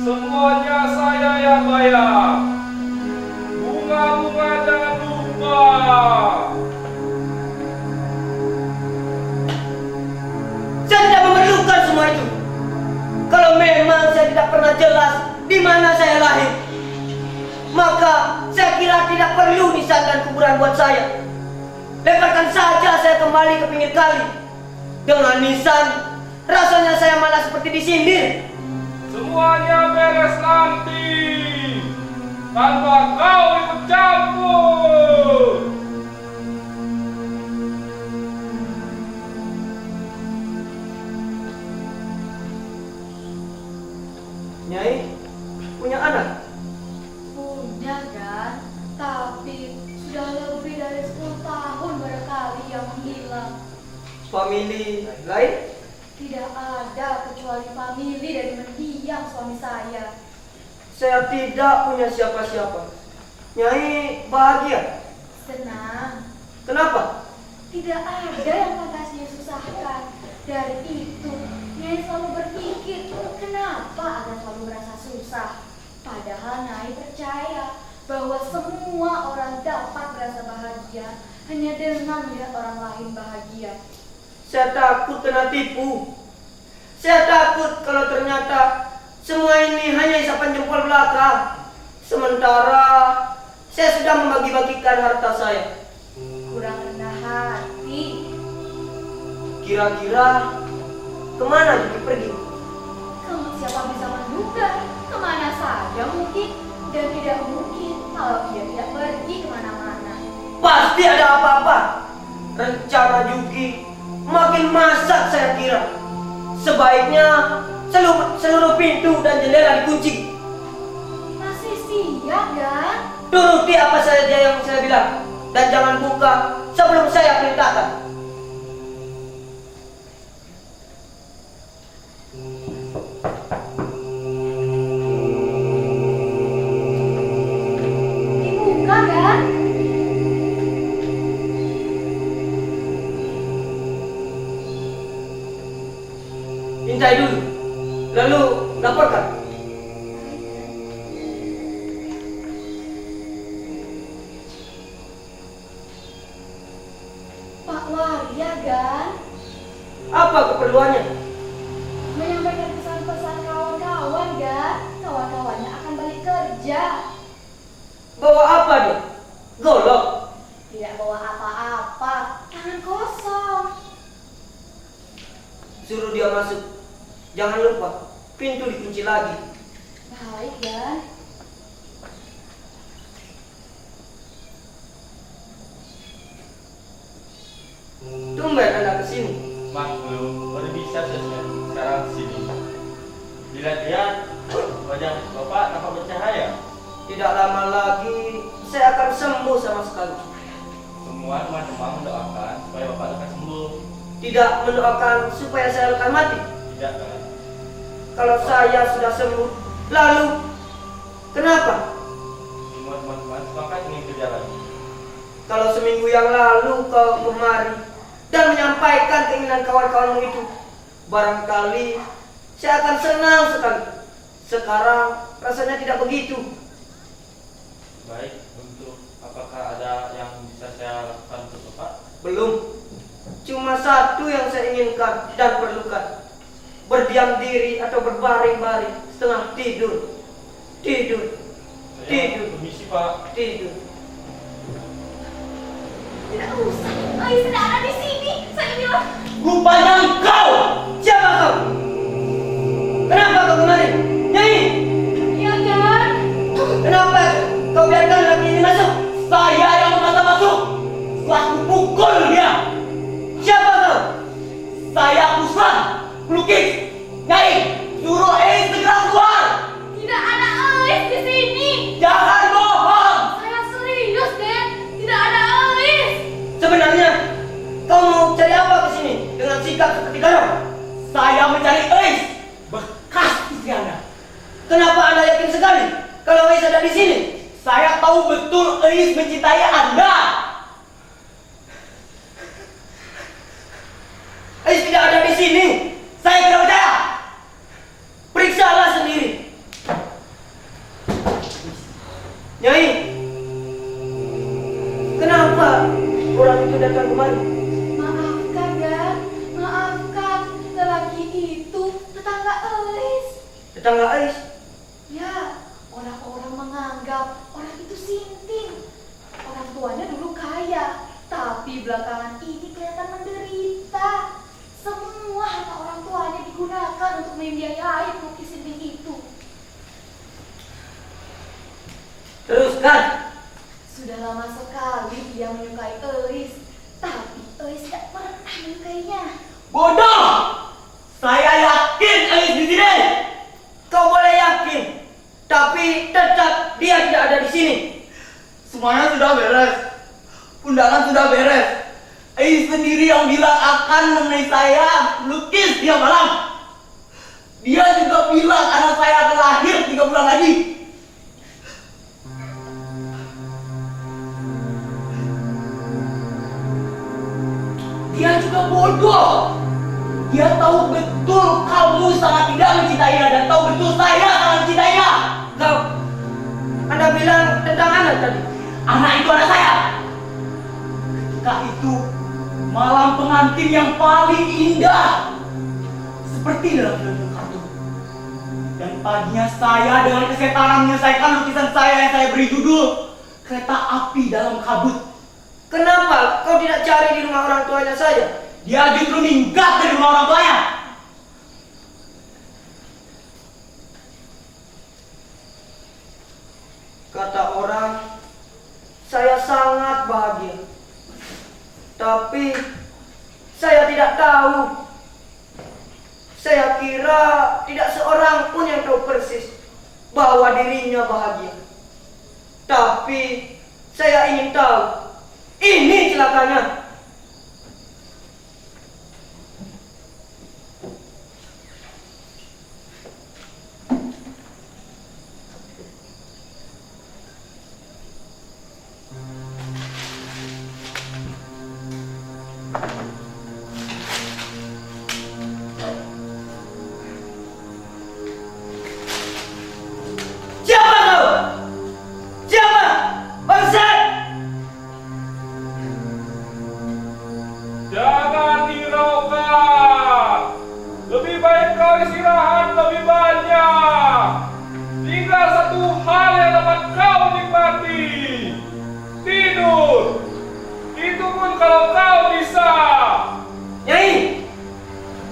Semuanya saya yang bayar. Bunga-bunga jangan lupa. Saya tidak memerlukan semua itu. Kalau memang saya tidak pernah jelas di mana saya lahir, maka saya kira tidak perlu nisan dan kuburan buat saya. Lemparkan saja saya kembali ke pinggir kali. Dengan nisan, rasanya saya malah seperti disindir. Semuanya beres nanti. Tanpa kau ikut campur. Nyai, punya anak? Punya kan? Tapi sudah lebih dari 10 tahun barangkali yang menghilang. Famili lain? Tidak ada kecuali famili dari mendiang suami saya. Saya tidak punya siapa-siapa. Nyai bahagia? Senang. Kenapa? Tidak ada yang patah Dari itu, Nyai selalu berpikir, kenapa Agan selalu merasa susah? Padahal Nyai percaya bahwa semua orang dapat merasa bahagia hanya dengan melihat orang lain bahagia. Saya takut kena tipu. Saya takut kalau ternyata semua ini hanya isapan jempol belaka. Sementara saya sudah membagi-bagikan harta saya. Kurang rendah hati. Kira-kira kemana Juki pergi? Siapa bisa menduga? Kemana saja mungkin, dan tidak mungkin kalau dia tidak pergi kemana-mana. Pasti ada apa-apa. Rencana Juki makin masak saya kira. Sebaiknya seluruh pintu dan jendela dikunci. Masih siap kan? Turuti apa saja yang saya bilang. Dan jangan buka sebelum saya perintahkan. Dibuka kan? Intai dulu, lalu laporkan. Pak Waria kan? Apa keperluannya? Menyampaikan pesan-pesan kawan-kawan kan? Kawan-kawannya akan balik kerja. Bawa apa dia? Golok. Tidak bawa apa-apa, tangan kosong. Suruh dia masuk. Jangan lupa, pintu dikunci lagi. Baik kan? Tumben Anda kesini. Mas belum baru bisa sekarang sini. Dilihat-lihat wajah Bapak tampak bercahaya. Tidak lama lagi saya akan sembuh sama sekali. Semua teman-teman mendoakan supaya Bapak lekas sembuh. Tidak mendoakan supaya saya akan mati. Tidak kan? Kalau saya sudah sembuh, lalu kenapa? Semua teman-teman sepakat ingin kerja lagi. Kalau seminggu yang lalu kau kemari dan menyampaikan keinginan kawan-kawanmu itu, barangkali saya akan senang sekali. Sekarang rasanya tidak begitu. Baik, untuk apakah ada yang bisa saya lakukan untuk Bapak? Belum. Cuma satu yang saya inginkan dan perlukan. Berdiam diri atau berbaring-baring setengah tidur. Tidur. Saya Tidur. permisi Pak. Tidur. Tidak usah, Ais tidak ada di sini. Saya bilang. Rupanya engkau. Siapa kau? Kenapa kau kemari? Nyai, Iya kan? kenapa kau biarkan laki ini masuk? Saya yang memaksa masuk. Setelah kupukul dia. Siapa kau? Saya Pusat, pelukis. Nyai, suruh segera keluar. Tidak ada Ais di sini. Jangan bohong. Saya serius, Den. Tidak ada Ais. Sebenarnya kau mau cari apa ke sini dengan sikap seperti garong? Saya mencari Ais, bekas istri Anda. Kenapa Anda yakin sekali kalau Ais ada di sini? Saya tahu betul Ais mencintai Anda. Ais tidak ada di sini. Saya tidak percaya. Periksalah sendiri. Nyai, kenapa orang itu datang kemari? Maafkan, Dan. Maafkan. Lelaki itu tetangga Ais. Tetangga Ais. Ya, orang-orang menganggap orang itu sinting. Orang tuanya dulu kaya, tapi belakangan ini kelihatan menderita. Semua harta orang tuanya digunakan untuk membiayai pelukis sinting itu. Teruskan. Sudah lama sekali dia menyukai Ais, tapi Ais tidak pernah menyukainya. Bodoh! Saya yakin Ais di sini. Kau boleh yakin, tapi tetap dia tidak ada di sini. Semuanya sudah beres. Undangan sudah beres. Ais sendiri yang bilang akan menemani saya melukis tiap malam. Dia juga bilang anak saya akan lahir 3 bulan lagi. Dia juga bodoh. Dia tahu betul kamu sangat tidak mencintainya dan tahu betul saya sangat mencintainya. Anda bilang tentang anak tadi. Anak itu anak saya. Ketika itu malam pengantin yang paling indah, seperti dalam film kartun. Dan paginya saya dengan kesetanan menyelesaikan lukisan saya yang saya beri judul Kereta Api Dalam Kabut. Kenapa kau tidak cari di rumah orang tuanya saya? Dia justru minggat dari rumah orang tuanya. Kata orang, saya sangat bahagia. Tapi saya tidak tahu. Saya kira tidak seorang pun yang tahu persis bahwa dirinya bahagia. Tapi saya ingin tahu. Ini celakanya. Siapa kau? Siapa? Bangsat! Jangan hiraukan. Lebih baik kau istirahat lebih banyak. Tinggal satu hal yang dapat kau nikmati. Tidur. Itu pun kalau kau bisa. Nyai!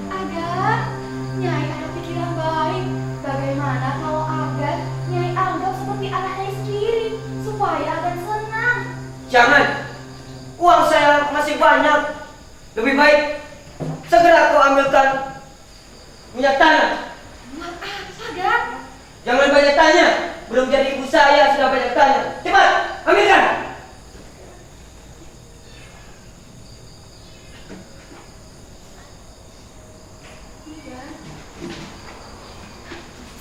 Agar Nyai ada pikiran baik. Bagaimana kalau Agar Nyai anggap seperti anaknya sendiri supaya Agar senang? Jangan. Uang saya masih banyak. Lebih baik segera kau ambilkan minyak tanah. Buat apa, Agar? Jangan banyak tanya. Belum jadi ibu saya sudah banyak tanya. Cepat, ambilkan.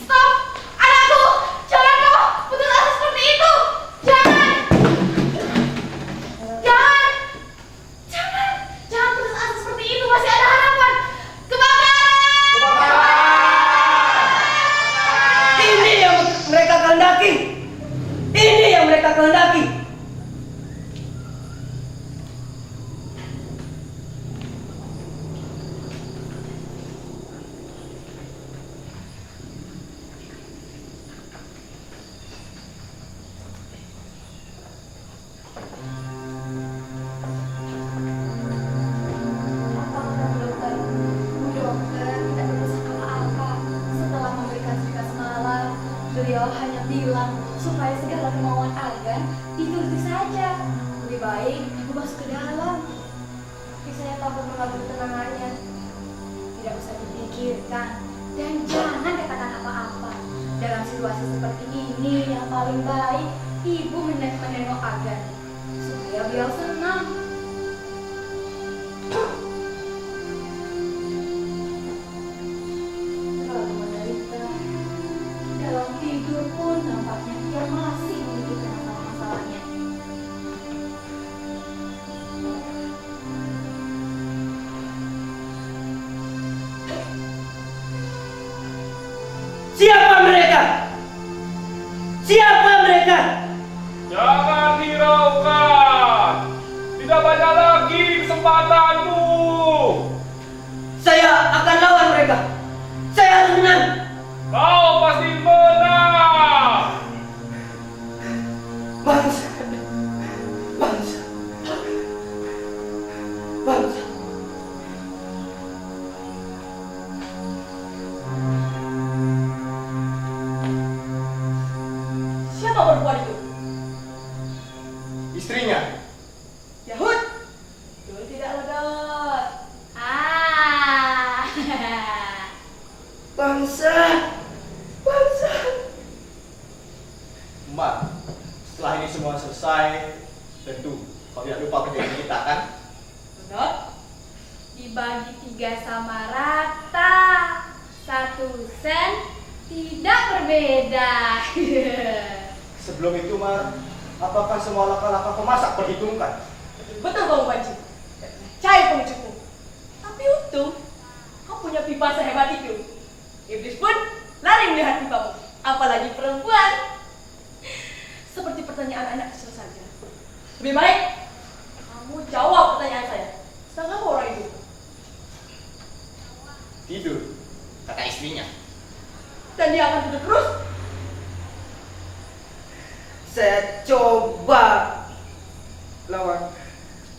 Stop! Anakku! Jangan kau putus asa seperti itu! Jangan! Jangan! Jangan! Jangan putus asa seperti itu! Masih ada harapan! Kebakaran! Ini yang mereka kehendaki. Ini yang mereka kehendaki. Bu dokter tidak berusaha apa-apa. Setelah memberikan tugas malam, beliau hanya bilang supaya segala kemauan Agar dituruti saja. Lebih baik aku masuk ke dalam. Tapi saya takut mengganggu ketenangannya. Tidak usah dipikirkan dan jangan katakan apa-apa. Dalam situasi seperti ini yang paling baik ibu menengok Agar supaya beliau senang. Terlalu menderita. Dalam tidur pun nampaknya dia masih memikirkan masalah-masalahnya. Siapa mereka? Siapa mereka? Jangan hiraukan. Tidak banyak lagi kesempatanmu. Saya akan lawan mereka. Saya harus menang. Kau pasti menang. Bangsa. Bangsa. Bangsa. Siapa perempuan itu? Istrinya. Yahud? Betul tidak, Ledot? Ah. Bangsa. Bangsa. Mbak, setelah ini semua selesai, tentu kau tidak lupa perjanjian kita kan? Ledot? Dibagi 3 sama rata. 1 sen tidak berbeda. Sebelum itu, Mar, apakah semua langkah-langkah pemasak perhitungkan? Betul kamu Panji. Cair pengecukmu. Tapi untung kau punya pipa sehebat itu. Iblis pun lari melihat pipamu, apalagi perempuan. Seperti pertanyaan anak kecil saja. Lebih baik kamu jawab pertanyaan saya. Sedang apa orang itu? Tidur, kata istrinya. Dan dia akan tidur terus? Saya coba lawan.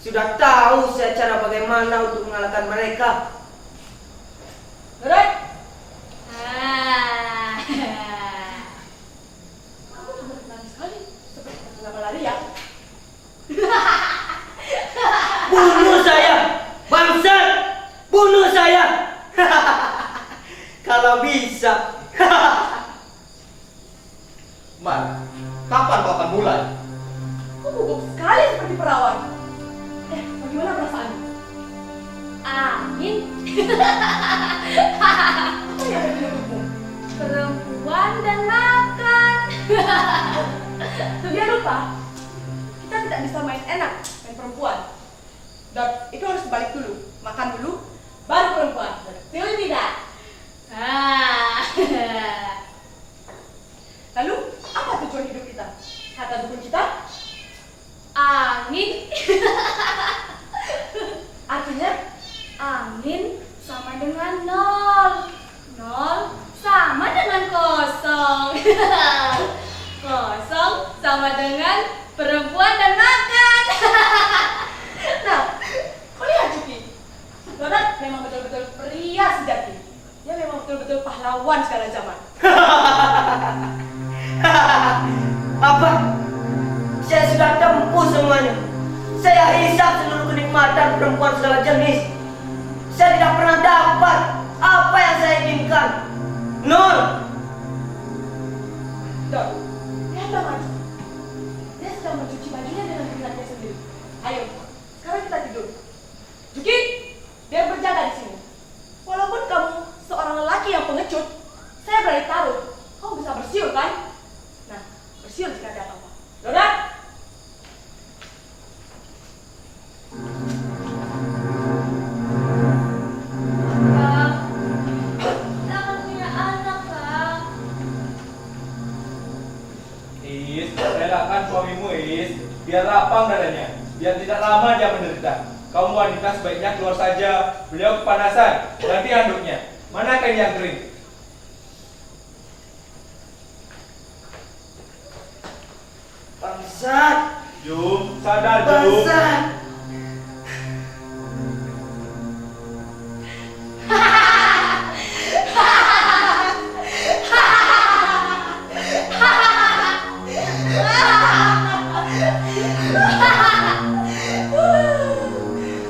Sudah tahu saya cara bagaimana untuk mengalahkan mereka. Alright. Kamu benar berani sekali, seperti terkena malaria. Bunuh saya, bangsat! Bunuh saya! Kalau bisa. Man, kapan kau akan mulai? Kau gugup sekali seperti perawan. Bagaimana perasaanmu? Angin? Apa yang ada di hidupmu? Perempuan dan makan. Dia lupa, kita tidak bisa main enak main perempuan. Dan itu harus dibalik dulu, makan dulu, baru perempuan. Betul tidak? Lalu, apa tujuan hidup kita? Kata dukun kita, angin. Artinya, angin sama dengan nol. Nol sama dengan kosong. Kosong sama dengan perempuan dan makan. Nah, kau lihat Juki, Donat memang betul-betul pria sejati. Dia memang betul-betul pahlawan segala zaman. Apa? Saya sudah tempuh semuanya. Saya hisap seluruh kenikmatan perempuan segala jenis. Saya tidak pernah dapat apa yang saya inginkan. Nol. Don, lihatlah maju. Dia sedang mencuci bajunya dengan keringatnya sendiri. Ayo, sekarang kita tidur. Juki, biar berjaga di sini. Walaupun kamu seorang lelaki yang pengecut, saya berani taruh kamu bisa bersiul kan? Nah, bersiul jika ada apa-apa. Donat! Jangan punya anak, Kak. Is, relakan suamimu Is, biar lapang dadanya, biar tidak lama dia menderita. Kamu wanita sebaiknya keluar saja, beliau kepanasan, ganti handuknya. Mana kain yang kering? Bangsat. Jum, sadar Jum. Bangsat.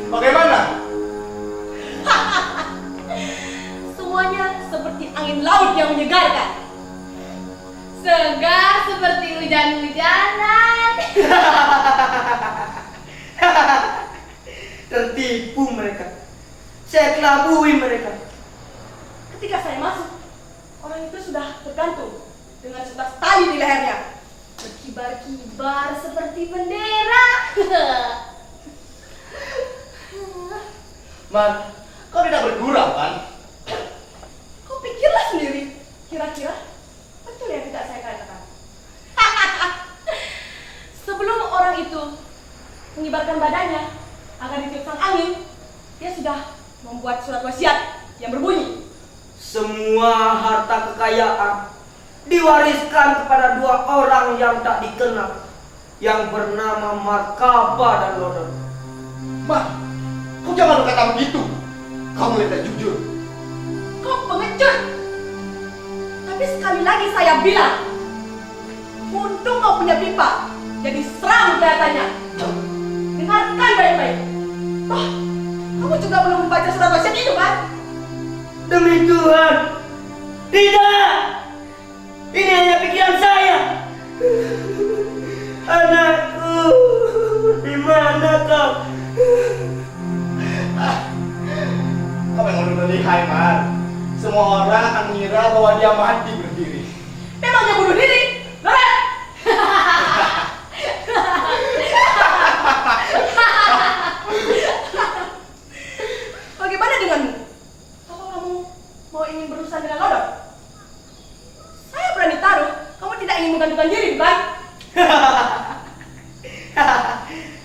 Bagaimana? Semuanya seperti angin laut yang menyegarkan. Segar seperti hujan-hujanan. Tertipu mereka. Saya kelabui mereka. Ketika saya masuk, orang itu sudah tergantung dengan setas tali di lehernya, berkibar-kibar seperti bendera. Man, kau tidak bergurau kan? Kau pikirlah sendiri, kira-kira betul yang tidak saya katakan. Sebelum orang itu mengibarkan badannya agar ditiup sang angin, dia sudah membuat surat wasiat yang berbunyi, Semua harta kekayaan diwariskan kepada dua orang yang tak dikenal, yang bernama Markaba dan Lodon. Man, kau jangan berkata begitu. Kamu tidak jujur. kau pengecut. Tapi sekali lagi saya bilang, untung kau punya pipa, jadi seram kelihatannya. Dengarkan baik-baik. Toh, kamu juga belum membaca surat wasiat itu kan? Demi Tuhan, tidak. Ini hanya pikiran saya. Anakku, di mana kau? Kau memang udah lihai, Man. Semua orang akan mengira bahwa dia mati berdiri. Memang dia bunuh diri, Loren. Bagaimana denganmu? Apa kamu menggantikan diri, bukan?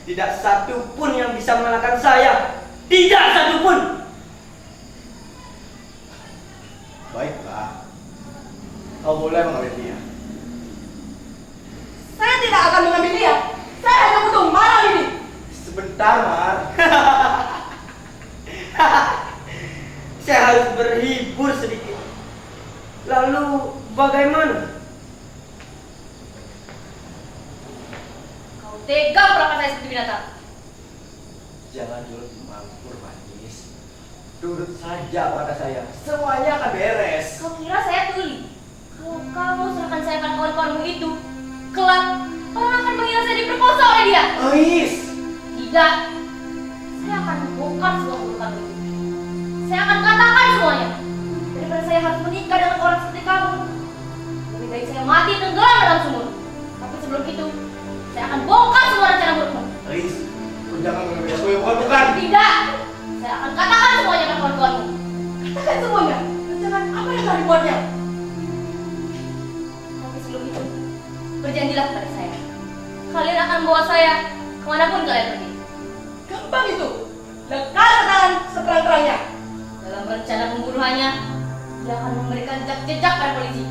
Tidak satu pun yang bisa mengalahkan saya. Tidak satu pun. Baiklah, kau boleh mengambil dia. Saya tidak akan mengambil dia. Saya hanya butuh malam ini. Sebentar, Mar. Saya harus berhibur sedikit. Lalu bagaimana? Kau tega perlakukan saya seperti binatang. Jangan dulu mampur, manis. Turut saja pada saya. Semuanya akan beres. Kau kira saya tuli? Kalau kamu serahkan saya pada kawan-kawanmu itu, kelak orang akan mengira saya diperkosa oleh dia. Ais, Tidak. Saya akan membongkar semua keburukan itu. Saya akan katakan semuanya. Daripada saya harus menikah dengan orang seperti kamu, lebih baik saya mati tenggelam dalam sumur. Tapi sebelum itu, saya akan bongkar semua rencana burukmu. Ais, kau jangan mengambil aku yang bukan. Tidak. Saya akan katakan semuanya pada kawan-kawanmu. Katakan semuanya. Jangan apa yang telah dibuatnya. Tapi sebelum itu, berjanjilah kepada saya. Kalian akan membawa saya kemanapun kalian pergi. Gampang itu. Lekal tangan seterang-terangnya. Dalam rencana pembunuhannya, dia akan memberikan jejak pada polisi.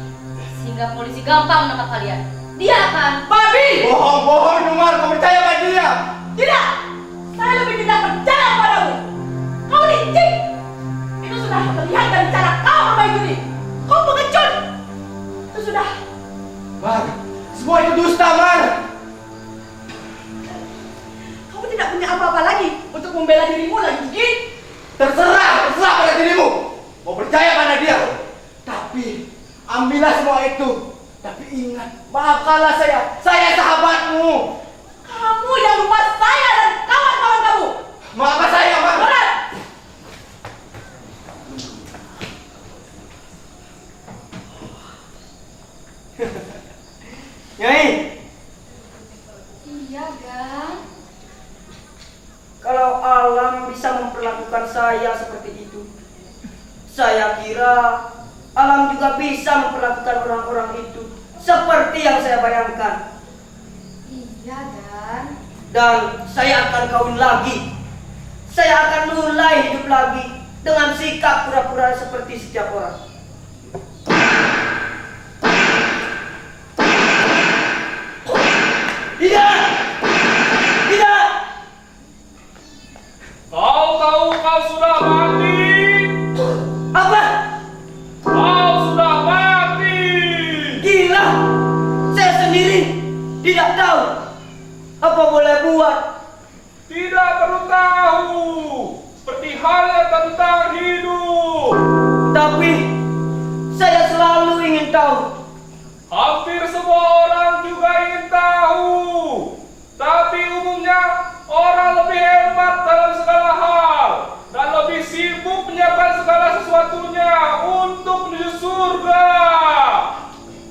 Sehingga polisi gampang menangkap kalian. Dia akan... Babi! Bohong, Numar, kau percaya pada dia? Tidak! Saya lebih tidak percaya padamu. Kau licik! Itu sudah terlihat dari cara kau bermain judi. Kau pengecut! Itu sudah... Mar, semua itu dusta, Mar. Kamu tidak punya apa-apa lagi untuk membela dirimu lagi, Gigi. Terserah pada dirimu. Mau percaya pada dia. Tapi, ambillah semua itu. Tapi ingat, maafkanlah saya. Saya sahabatmu. Kamu yang membuat saya dan kawan-kawan kamu. Maafkan saya, Mar. Berat! Nyai, Iya, Gan. kalau alam bisa memperlakukan saya seperti itu, saya kira alam juga bisa memperlakukan orang-orang itu seperti yang saya bayangkan. Iya, Gan. Dan saya akan kawin lagi. Saya akan mulai hidup lagi dengan sikap pura-pura seperti setiap orang. Tidak! Tidak! Kau tahu kau sudah mati. Apa? Kau sudah mati. Gila! Saya sendiri tidak tahu. Apa boleh buat? Tidak perlu tahu. Seperti halnya tentang hidup. Tapi saya selalu ingin tahu. Hampir semua orang juga ingin tahu. Tapi umumnya orang lebih hemat dalam segala hal dan lebih sibuk menyiapkan segala sesuatunya untuk menuju surga.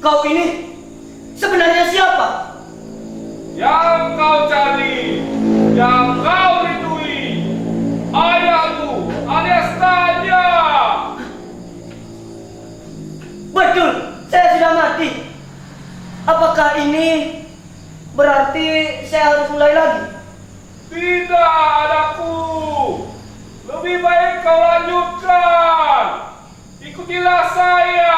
Kau ini sebenarnya siapa? Yang kau cari, yang kau rindui, ayahmu alias Tanya. Betul, saya sudah mati. Apakah ini berarti saya harus mulai lagi? Tidak, anakku. Lebih baik kau lanjutkan. Ikutilah saya.